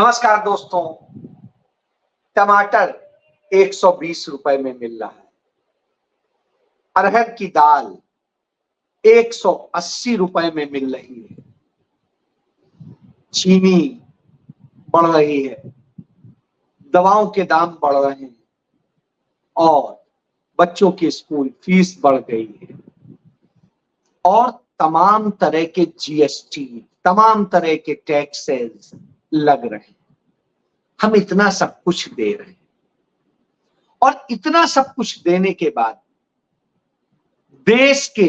नमस्कार दोस्तों। टमाटर 120 रुपए में मिल रहा है। अरहर की दाल 180 रुपए में मिल रही है। चीनी बढ़ रही है, दवाओं के दाम बढ़ रहे हैं और बच्चों की स्कूल फीस बढ़ गई है और तमाम तरह के जीएसटी, तमाम तरह के टैक्सेस लग रहे हैं। हम इतना सब कुछ दे रहे हैं और इतना सब कुछ देने के बाद देश के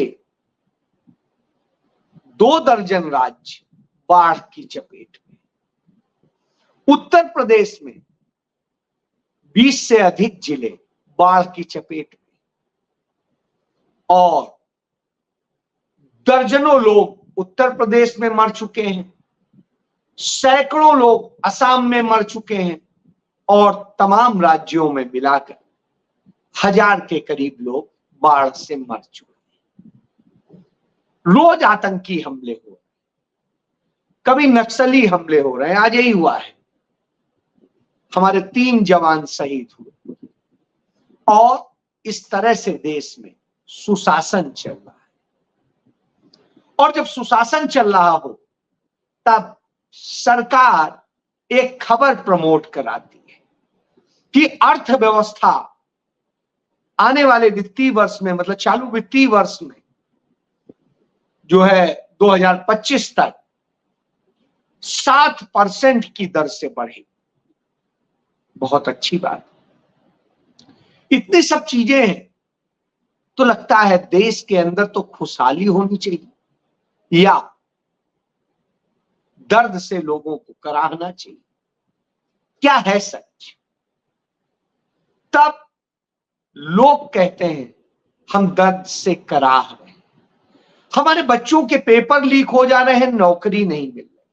2 दर्जन राज्य बाढ़ की चपेट में। उत्तर प्रदेश में 20 से अधिक जिले बाढ़ की चपेट में और दर्जनों लोग उत्तर प्रदेश में मर चुके हैं, सैकड़ों लोग असम में मर चुके हैं और तमाम राज्यों में मिलाकर 1000 के करीब लोग बाढ़ से मर चुके हैं। रोज आतंकी हमले हो रहे हैं, कभी नक्सली हमले हो रहे हैं। आज यही हुआ है, हमारे 3 जवान शहीद हुए और इस तरह से देश में सुशासन चल रहा है। और जब सुशासन चल रहा हो तब सरकार एक खबर प्रमोट कराती है कि अर्थव्यवस्था आने वाले वित्तीय वर्ष में, मतलब चालू वित्तीय वर्ष में जो है 2025 तक 7% की दर से बढ़ेगी। बहुत अच्छी बात। इतनी सब चीजें हैं तो लगता है देश के अंदर तो खुशहाली होनी चाहिए या दर्द से लोगों को कराहना चाहिए। क्या है सच? तब लोग कहते हैं हम दर्द से कराह रहे हैं, हमारे बच्चों के पेपर लीक हो जा रहे हैं, नौकरी नहीं मिल रही,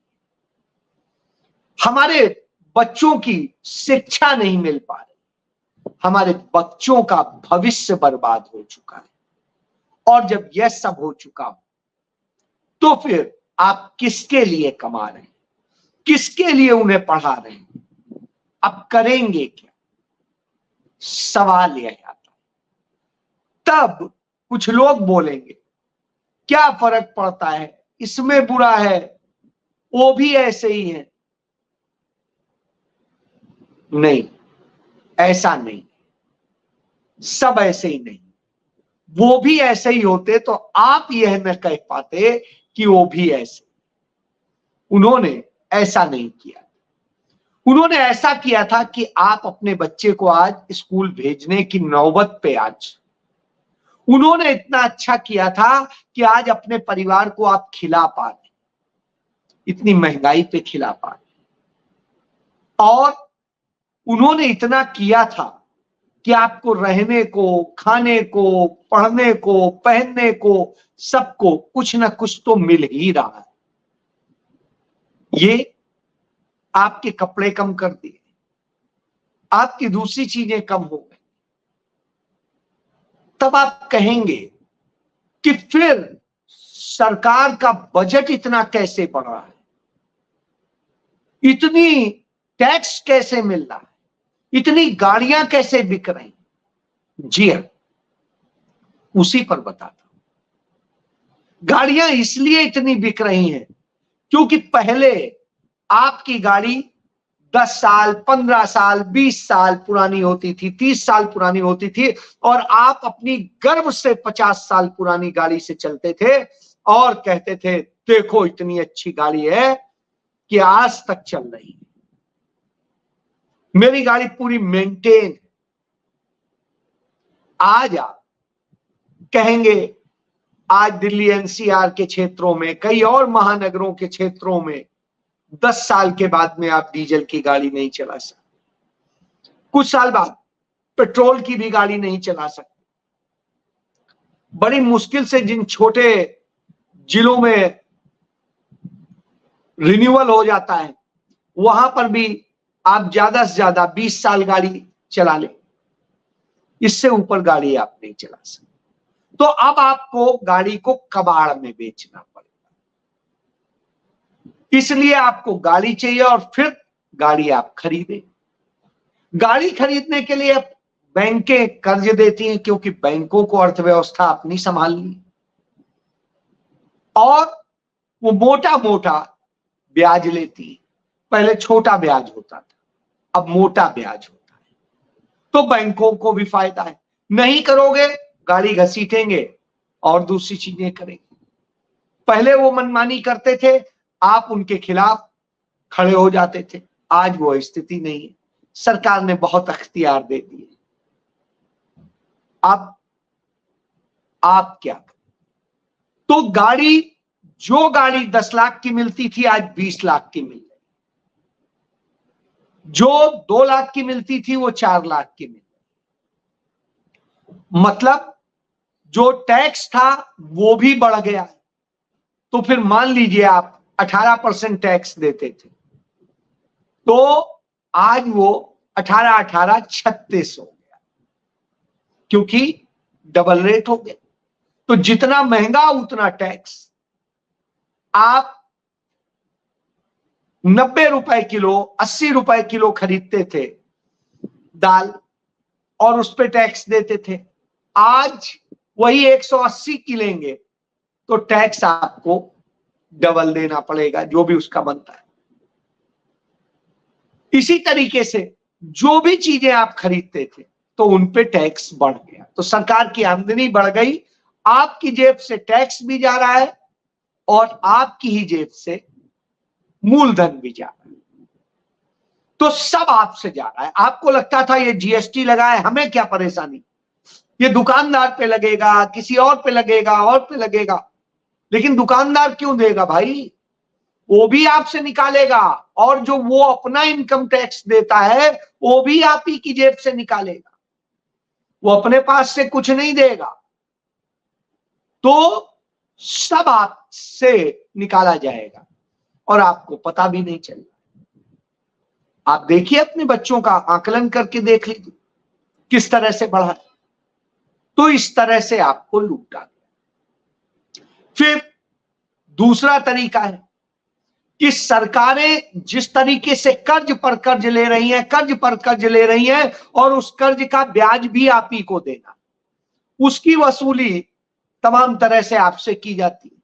हमारे बच्चों की शिक्षा नहीं मिल पा रही, हमारे बच्चों का भविष्य बर्बाद हो चुका है। और जब यह सब हो चुका हो तो फिर आप किसके लिए कमा रहे हैं, किसके लिए उन्हें पढ़ा रहे हैं, अब करेंगे क्या? सवाल यह आता है। तब कुछ लोग बोलेंगे क्या फर्क पड़ता है, इसमें बुरा है, वो भी ऐसे ही है। नहीं, ऐसा नहीं, सब ऐसे ही नहीं। वो भी ऐसे ही होते तो आप यह न कह पाते कि वो भी ऐसे। उन्होंने ऐसा नहीं किया। उन्होंने ऐसा किया था कि आप अपने बच्चे को आज स्कूल भेजने की नौबत पे आज उन्होंने इतना अच्छा किया था कि आज अपने परिवार को आप खिला पा रहे, इतनी महंगाई पे खिला पा रहे। और उन्होंने इतना किया था कि आपको रहने को, खाने को, पढ़ने को, पहनने को, सबको कुछ ना कुछ तो मिल ही रहा है। ये आपके कपड़े कम कर दिए, आपकी दूसरी चीजें कम हो गई। तब आप कहेंगे कि फिर सरकार का बजट इतना कैसे बढ़ रहा है, इतनी टैक्स कैसे मिल रहा है, इतनी गाड़ियां कैसे बिक रही? जी हां, उसी पर बताता हूं। गाड़ियां इसलिए इतनी बिक रही हैं क्योंकि पहले आपकी गाड़ी 10 साल, 15 साल, 20 साल पुरानी होती थी, 30 साल पुरानी होती थी और आप अपनी गर्व से 50 साल पुरानी गाड़ी से चलते थे और कहते थे देखो इतनी अच्छी गाड़ी है कि आज तक चल रही है, मेरी गाड़ी पूरी मेंटेन। आज आप कहेंगे, आज दिल्ली एनसीआर के क्षेत्रों में, कई और महानगरों के क्षेत्रों में 10 साल के बाद में आप डीजल की गाड़ी नहीं चला सकते, कुछ साल बाद पेट्रोल की भी गाड़ी नहीं चला सकते। बड़ी मुश्किल से जिन छोटे जिलों में रिन्यूअल हो जाता है वहां पर भी आप ज्यादा से ज्यादा 20 साल गाड़ी चला ले, इससे ऊपर गाड़ी आप नहीं चला सकते। तो अब आपको गाड़ी को कबाड़ में बेचना पड़ेगा, इसलिए आपको गाड़ी चाहिए और फिर गाड़ी आप खरीदे। गाड़ी खरीदने के लिए बैंकें कर्ज देती हैं, क्योंकि बैंकों को अर्थव्यवस्था अपनी संभालनी, और वो मोटा मोटा ब्याज लेती है। पहले छोटा ब्याज होता था, अब मोटा ब्याज होता है, तो बैंकों को भी फायदा है। नहीं करोगे, गाड़ी घसीटेंगे और दूसरी चीजें करेंगे। पहले वो मनमानी करते थे, आप उनके खिलाफ खड़े हो जाते थे। आज वो स्थिति नहीं है, सरकार ने बहुत अख्तियार दे दिए। अब आप क्या करें? तो जो गाड़ी 10 लाख की मिलती थी, आज 20 लाख की मिल रही। जो 2 लाख की मिलती थी, वो 4 लाख की मिल रही। मतलब जो टैक्स था वो भी बढ़ गया। तो फिर मान लीजिए आप 18% टैक्स देते थे, तो आज वो 18 36 हो गया, क्योंकि डबल रेट हो गया। तो जितना महंगा उतना टैक्स। आप 90 रुपए किलो, 80 रुपए किलो खरीदते थे दाल, और उस पर टैक्स देते थे। आज वही 180 की लेंगे तो टैक्स आपको डबल देना पड़ेगा, जो भी उसका बनता है। इसी तरीके से जो भी चीजें आप खरीदते थे, तो उन पे टैक्स बढ़ गया। तो सरकार की आमदनी बढ़ गई, आपकी जेब से टैक्स भी जा रहा है और आपकी ही जेब से मूलधन भी जा रहा है। तो सब आपसे जा रहा है। आपको लगता था ये जीएसटी लगा है, हमें क्या परेशानी, ये दुकानदार पे लगेगा, किसी और पे लगेगा, और पे लगेगा। लेकिन दुकानदार क्यों देगा भाई? वो भी आपसे निकालेगा, और जो वो अपना इनकम टैक्स देता है वो भी आप ही की जेब से निकालेगा। वो अपने पास से कुछ नहीं देगा। तो सब आपसे निकाला जाएगा और आपको पता भी नहीं चलेगा। आप देखिए, अपने बच्चों का आकलन करके देख लीजिए किस तरह से बढ़ा। तो इस तरह से आपको लूटा गया। फिर दूसरा तरीका है कि सरकारें जिस तरीके से कर्ज पर कर्ज ले रही हैं, कर्ज पर कर्ज ले रही हैं, और उस कर्ज का ब्याज भी आप ही को देना, उसकी वसूली तमाम तरह से आपसे की जाती है।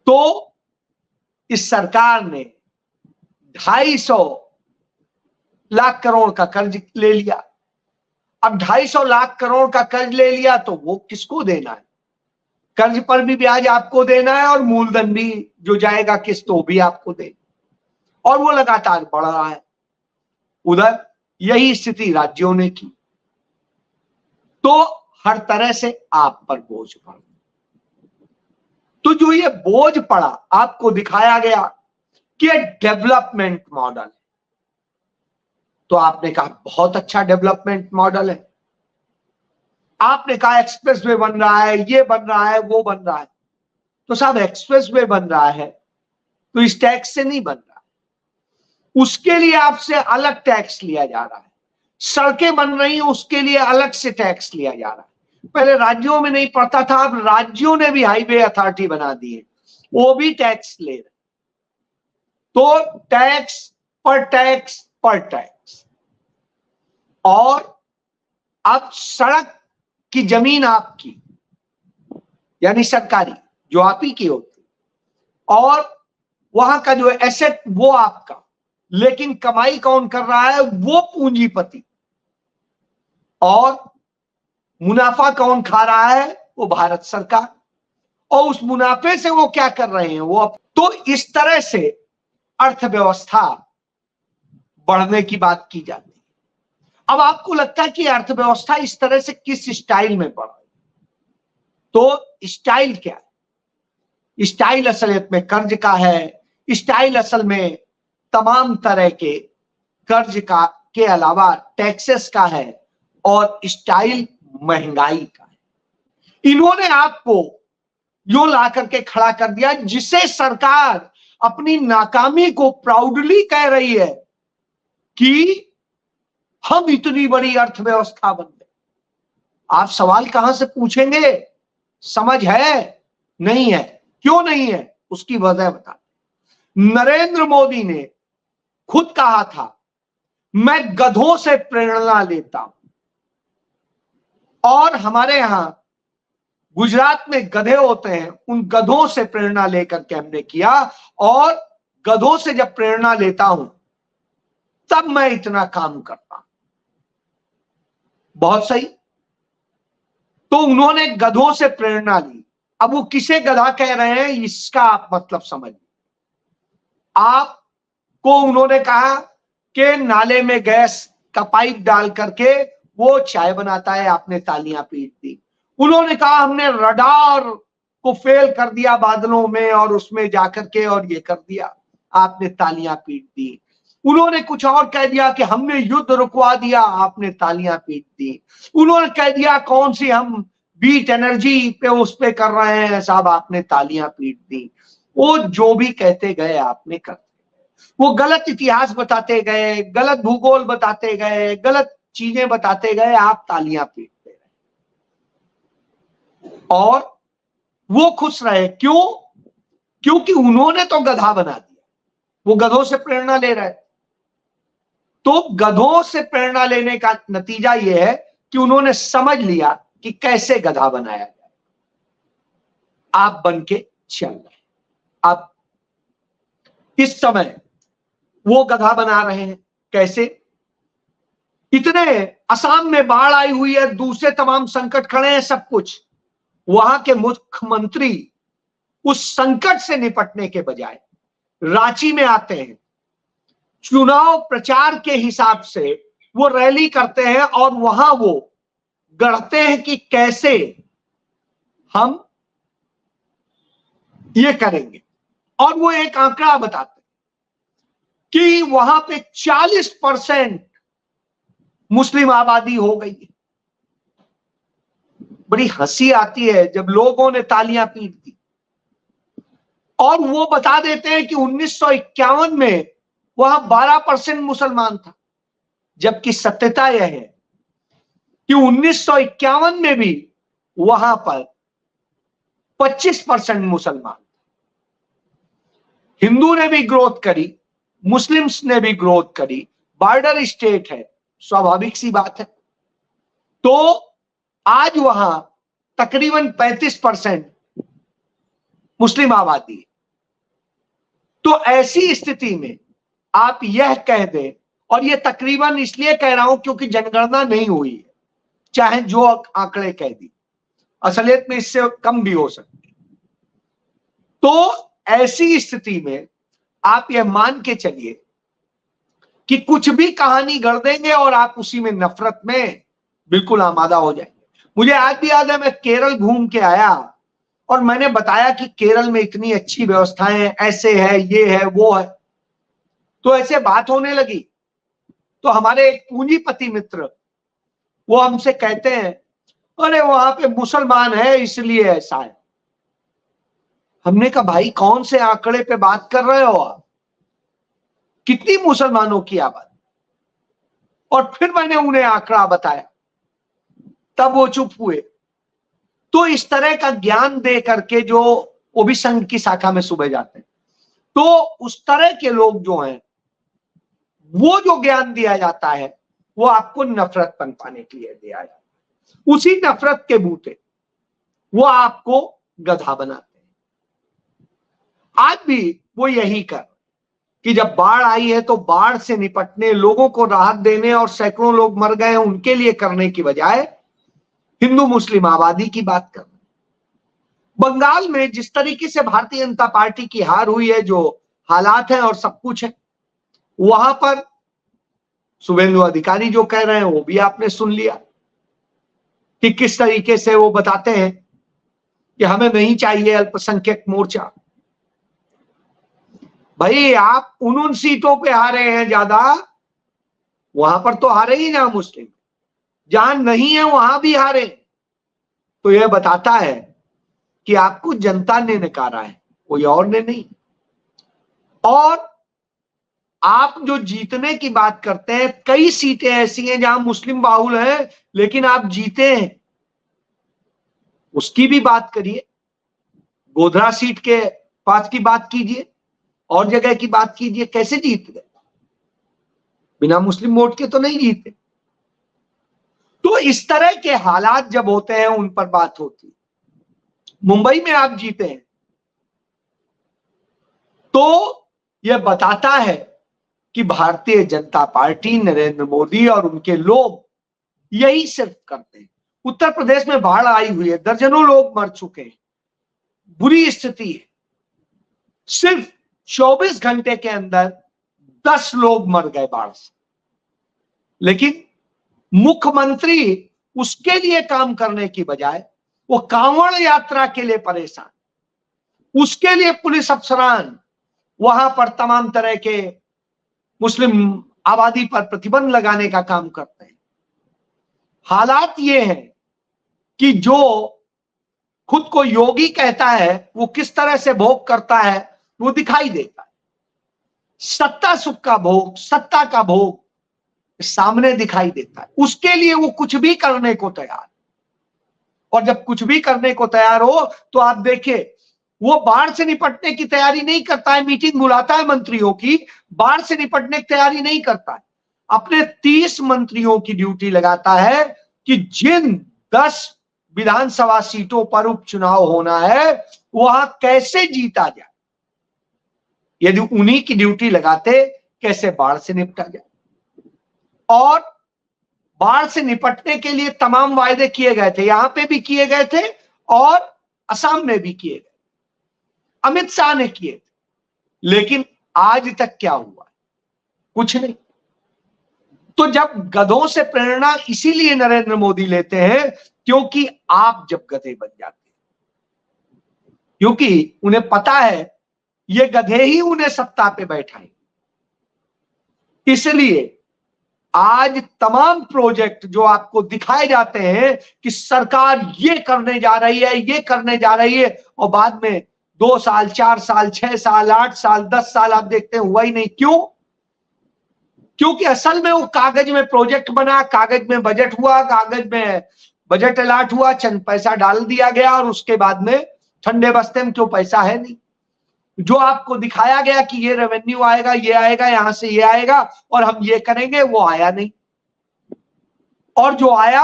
तो इस सरकार ने 250 लाख करोड़ का कर्ज ले लिया। अब 250 लाख करोड़ का कर्ज ले लिया तो वो किसको देना है? कर्ज पर भी ब्याज आपको देना है, और मूलधन भी जो जाएगा किस्त वो भी आपको देना, और वो लगातार बढ़ रहा है। उधर यही स्थिति राज्यों ने की। तो हर तरह से आप पर बोझ पड़ा। तो जो ये बोझ पड़ा, आपको दिखाया गया कि डेवलपमेंट मॉडल है। तो आपने कहा बहुत अच्छा डेवलपमेंट मॉडल है। आपने कहा एक्सप्रेसवे बन रहा है, ये बन रहा है, वो बन रहा है। तो साहब, एक्सप्रेसवे बन रहा है तो इस टैक्स से नहीं बन रहा, उसके लिए आपसे अलग टैक्स लिया जा रहा है। सड़कें बन रही हैं, उसके लिए अलग से टैक्स लिया जा रहा है। पहले राज्यों में नहीं पड़ता था, अब राज्यों ने भी हाईवे अथॉरिटी बना दी है, वो भी टैक्स ले रहे। तो टैक्स पर टैक्स पर टैक्स। और अब सड़क की जमीन आपकी, यानी सरकारी, जो आप ही की होती, और वहां का जो एसेट वो आपका, लेकिन कमाई कौन कर रहा है? वो पूंजीपति। और मुनाफा कौन खा रहा है? वो भारत सरकार। और उस मुनाफे से वो क्या कर रहे हैं? वो तो इस तरह से अर्थव्यवस्था बढ़ने की बात की जाती है। अब आपको लगता है कि अर्थव्यवस्था इस तरह से किस स्टाइल में बढ़ रही? तो स्टाइल क्या है? स्टाइल असलियत में कर्ज का है। स्टाइल असल में तमाम तरह के कर्ज का के अलावा टैक्सेस का है, और स्टाइल महंगाई का है। इन्होंने आपको यो ला करके खड़ा कर दिया, जिसे सरकार अपनी नाकामी को प्राउडली कह रही है कि हम इतनी बड़ी अर्थव्यवस्था बन गए। आप सवाल कहां से पूछेंगे? समझ है? नहीं है। क्यों नहीं है? उसकी वजह बता। नरेंद्र मोदी ने खुद कहा था, मैं गधों से प्रेरणा लेता हूं। और हमारे यहां गुजरात में गधे होते हैं, उन गधों से प्रेरणा लेकर के हमने किया, और गधों से जब प्रेरणा लेता हूं तब मैं इतना काम करता हूं। बहुत सही। तो उन्होंने गधों से प्रेरणा ली। अब वो किसे गधा कह रहे हैं इसका आप मतलब समझिए। आपको उन्होंने कहा कि नाले में गैस का पाइप डाल करके वो चाय बनाता है, आपने तालियां पीट दी। उन्होंने कहा हमने रडार को फेल कर दिया बादलों में और उसमें जाकर के और ये कर दिया, आपने तालियां पीट दी। उन्होंने कुछ और कह दिया कि हमने युद्ध रुकवा दिया, आपने तालियां पीट दी। उन्होंने कह दिया कौन सी हम बीट एनर्जी पे उस पे कर रहे हैं साहब, आपने तालियां पीट दी। वो जो भी कहते गए आपने कर, वो गलत इतिहास बताते गए, गलत भूगोल बताते गए, गलत चीजें बताते गए, आप तालियां पीटते रहे और वो खुश रहे। क्यों? क्योंकि उन्होंने तो गधा बना दिया, वो गधों से प्रेरणा ले रहे। तो गधों से प्रेरणा लेने का नतीजा यह है कि उन्होंने समझ लिया कि कैसे गधा बनाया जाए। आप बन के चल रहे। अब इस समय वो गधा बना रहे हैं। कैसे? इतने असम में बाढ़ आई हुई है, दूसरे तमाम संकट खड़े हैं, सब कुछ। वहां के मुख्यमंत्री उस संकट से निपटने के बजाय रांची में आते हैं, चुनाव प्रचार के हिसाब से वो रैली करते हैं और वहां वो गढ़ते हैं कि कैसे हम ये करेंगे। और वो एक आंकड़ा बताते हैं कि वहां पे 40% मुस्लिम आबादी हो गई है। बड़ी हंसी आती है जब लोगों ने तालियां पीट दी और वो बता देते हैं कि 1951 में वहां 12% मुसलमान था, जबकि सत्यता यह है कि 1951 में भी वहां पर 25% मुसलमान। हिंदू ने भी ग्रोथ करी, मुस्लिम्स ने भी ग्रोथ करी, बॉर्डर स्टेट है, स्वाभाविक सी बात है। तो आज वहां तकरीबन 35% मुस्लिम आबादी है। तो ऐसी स्थिति में आप यह कह दें, और यह तकरीबन इसलिए कह रहा हूं क्योंकि जनगणना नहीं हुई है, चाहे जो आंकड़े कह दी, असलियत में इससे कम भी हो सकती। तो ऐसी स्थिति में आप यह मान के चलिए कि कुछ भी कहानी गढ़ देंगे और आप उसी में नफरत में बिल्कुल आमादा हो जाएंगे। मुझे आज भी याद है, मैं केरल घूम के आया और मैंने बताया कि केरल में इतनी अच्छी व्यवस्थाएं हैं, ऐसे है, ये है, वो है। तो ऐसे बात होने लगी तो हमारे एक पूंजीपति मित्र वो हमसे कहते हैं अरे वहां पे मुसलमान है इसलिए ऐसा है। हमने कहा भाई कौन से आंकड़े पे बात कर रहे हो आप, कितनी मुसलमानों की आबादी? और फिर मैंने उन्हें आंकड़ा बताया, तब वो चुप हुए। तो इस तरह का ज्ञान दे करके जो वो भी संघ की शाखा में सुबह जाते हैं, तो उस तरह के लोग जो हैं, वो जो ज्ञान दिया जाता है वो आपको नफरत पनपाने के लिए दिया जाता है। उसी नफरत के बूते वो आपको गधा बनाते हैं। आज भी वो यही कर कि जब बाढ़ आई है तो बाढ़ से निपटने, लोगों को राहत देने और सैकड़ों लोग मर गए हैं उनके लिए करने की बजाय हिंदू मुस्लिम आबादी की बात कर। बंगाल में जिस तरीके से भारतीय जनता पार्टी की हार हुई है, जो हालात हैं और सब कुछ है, वहां पर शुभेंदु अधिकारी जो कह रहे हैं वो भी आपने सुन लिया कि किस तरीके से वो बताते हैं कि हमें नहीं चाहिए अल्पसंख्यक मोर्चा। भाई आप उन सीटों पे हारे हैं ज्यादा, वहां पर तो हारे ही ना मुस्लिम, जहां नहीं है वहां भी हारे। तो यह बताता है कि आपको जनता ने नकारा है, कोई और ने नहीं। और आप जो जीतने की बात करते हैं, कई सीटें ऐसी हैं जहां मुस्लिम बाहुल है लेकिन आप जीते हैं, उसकी भी बात करिए। गोधरा सीट के पास की बात कीजिए और जगह की बात कीजिए, कैसे जीत गए। बिना मुस्लिम वोट के तो नहीं जीते। तो इस तरह के हालात जब होते हैं उन पर बात होती है। मुंबई में आप जीते हैं तो यह बताता है कि भारतीय जनता पार्टी, नरेंद्र मोदी और उनके लोग यही सिर्फ करते हैं। उत्तर प्रदेश में बाढ़ आई हुई है, दर्जनों लोग मर चुके हैं, बुरी स्थिति है। सिर्फ 24 घंटे के अंदर 10 लोग मर गए बाढ़ से, लेकिन मुख्यमंत्री उसके लिए काम करने की बजाय वो कांवड़ यात्रा के लिए परेशान, उसके लिए पुलिस अफसरान वहां पर तमाम तरह के मुस्लिम आबादी पर प्रतिबंध लगाने का काम करते हैं। हालात ये हैं कि जो खुद को योगी कहता है वो किस तरह से भोग करता है वो दिखाई देता है। सत्ता सुख का भोग, सत्ता का भोग सामने दिखाई देता है। उसके लिए वो कुछ भी करने को तैयार, और जब कुछ भी करने को तैयार हो तो आप देखिए वो बाढ़ से निपटने की तैयारी नहीं करता है, मीटिंग बुलाता है मंत्रियों की, बाढ़ से निपटने की तैयारी नहीं करता है। अपने 30 मंत्रियों की ड्यूटी लगाता है कि जिन 10 विधानसभा सीटों पर उपचुनाव होना है वहां कैसे जीता जाए। यदि उन्हीं की ड्यूटी लगाते कैसे बाढ़ से निपटा जाए। और बाढ़ से निपटने के लिए तमाम वायदे किए गए थे, यहां पे भी किए गए थे और असम में भी किए गए, अमित शाह ने किए थे, लेकिन आज तक क्या हुआ? कुछ नहीं। तो जब गधों से प्रेरणा इसीलिए नरेंद्र मोदी लेते हैं क्योंकि आप जब गधे बन जाते हैं, क्योंकि उन्हें पता है ये गधे ही उन्हें सत्ता पे बैठाएंगे। इसलिए आज तमाम प्रोजेक्ट जो आपको दिखाए जाते हैं कि सरकार ये करने जा रही है, ये करने जा रही है, और बाद में 2 साल, 4 साल, 6 साल, 8 साल, 10 साल आप देखते हैं हुआ ही नहीं। क्यों? क्योंकि असल में वो कागज में प्रोजेक्ट बना, कागज में बजट हुआ, कागज में बजट अलॉट हुआ, चंद पैसा डाल दिया गया और उसके बाद में ठंडे बस्ते में क्यों पैसा है नहीं। जो आपको दिखाया गया कि ये रेवेन्यू आएगा, ये आएगा, यहां से ये आएगा और हम ये करेंगे, वो आया नहीं। और जो आया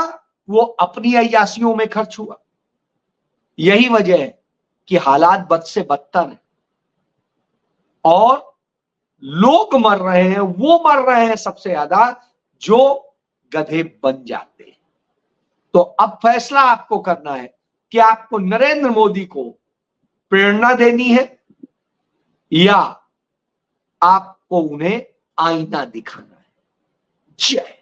वो अपनी अय्यासियों में खर्च हुआ। यही वजह है कि हालात बद से बदतर है और लोग मर रहे हैं, वो मर रहे हैं सबसे ज्यादा जो गधे बन जाते हैं। तो अब फैसला आपको करना है कि आपको नरेंद्र मोदी को प्रेरणा देनी है या आपको उन्हें आईना दिखाना है। जय